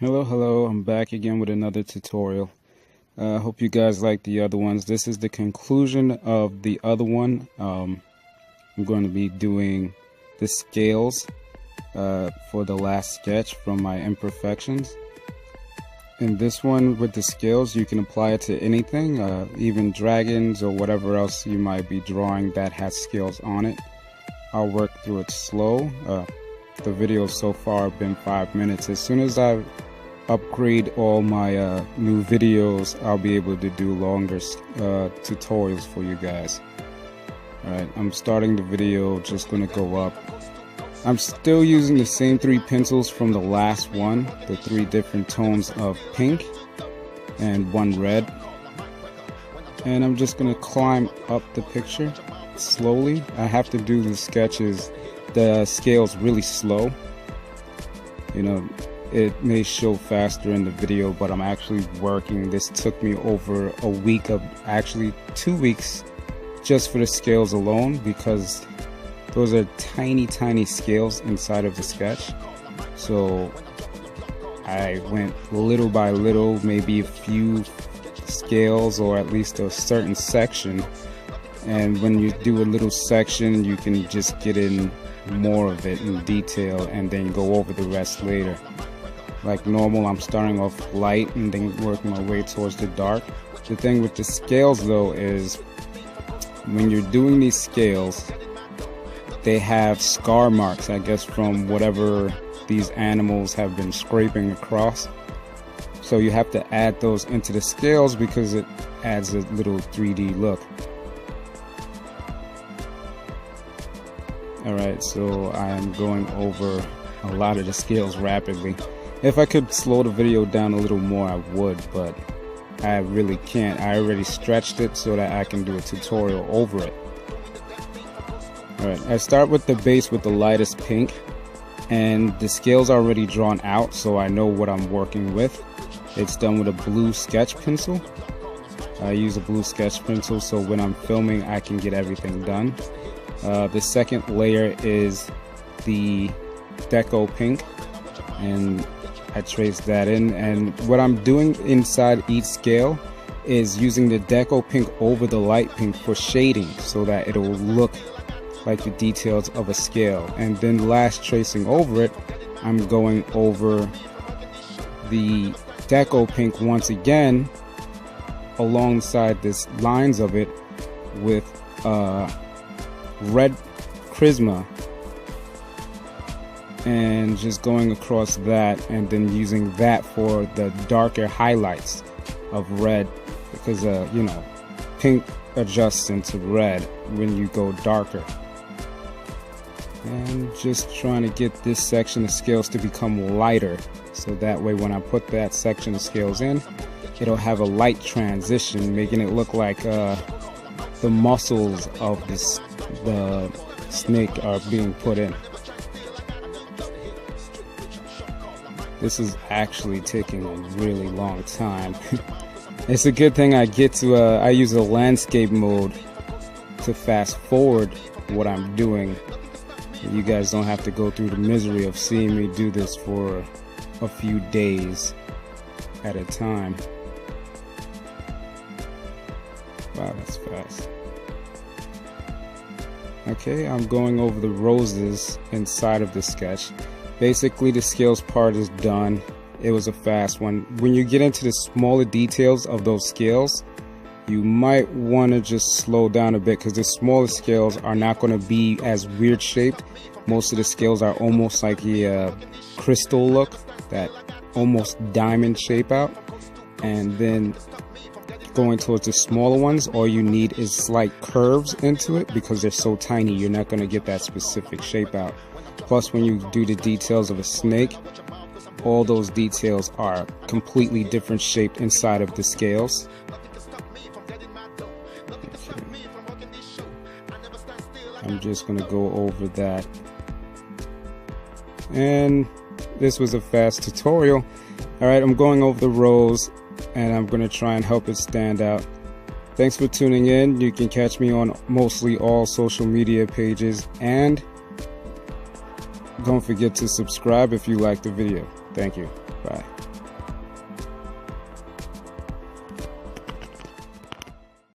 Hello, I'm back again with another tutorial. Hope you guys like the other ones. This is the conclusion of the other one. I'm going to be doing the scales for the last sketch from my Imperfections. In this one with the scales, you can apply it to anything, even dragons or whatever else you might be drawing that has scales on it. I'll work through it slow. The video so far have been 5 minutes. As soon as I upgrade all my new videos, I'll be able to do longer tutorials for you guys. Alright, I'm starting the video, just gonna go up. I'm still using the same 3 pencils from the last one, the 3 different tones of pink and 1 red. And I'm just gonna climb up the picture slowly. I have to do the sketches, the scales really slow. You know, it may show faster in the video, but I'm actually working. This took me over a week, actually 2 weeks, just for the scales alone, because those are tiny scales inside of the sketch. So I went little by little, maybe a few scales or at least a certain section. And when you do a little section, you can just get in more of it in detail and then go over the rest later. Like normal, I'm starting off light and then working my way towards the dark. The thing with the scales though is when you're doing these scales, they have scar marks, I guess, from whatever these animals have been scraping across. So you have to add those into the scales because it adds a little 3D look. Alright, so I am going over a lot of the scales rapidly. If I could slow the video down a little more, I would, but I really can't. I already stretched it so that I can do a tutorial over it. Alright, I start with the base with the lightest pink, and the scales are already drawn out, so I know what I'm working with. It's done with a blue sketch pencil. I use a blue sketch pencil so when I'm filming I can get everything done. The second layer is the deco pink, and I trace that in, and what I'm doing inside each scale is using the deco pink over the light pink for shading so that it'll look like the details of a scale. And then last tracing over it, I'm going over the deco pink once again alongside this lines of it with red Prisma, and just going across that and then using that for the darker highlights of red, because you know, pink adjusts into red when you go darker. And just trying to get this section of scales to become lighter, so that way when I put that section of scales in, it'll have a light transition, making it look like the muscles of the snake are being put in. This is actually taking a really long time. It's a good thing I get to I use a landscape mode to fast forward what I'm doing. You guys don't have to go through the misery of seeing me do this for a few days at a time. Wow, that's fast. Okay, I'm going over the roses inside of the sketch. Basically, the scales part is done. It was a fast one. When you get into the smaller details of those scales, you might want to just slow down a bit, because the smaller scales are not going to be as weird shaped. Most of the scales are almost like a crystal look, that almost diamond shape out. And then going towards the smaller ones, all you need is slight curves into it, because they're so tiny you're not going to get that specific shape out. Plus, when you do the details of a snake, all those details are completely different shaped inside of the scales. Okay. I'm just going to go over that. And this was a fast tutorial. Alright, I'm going over the rows, and I'm going to try and help it stand out. Thanks for tuning in. You can catch me on mostly all social media pages, and don't forget to subscribe if you liked the video. Thank you. Bye.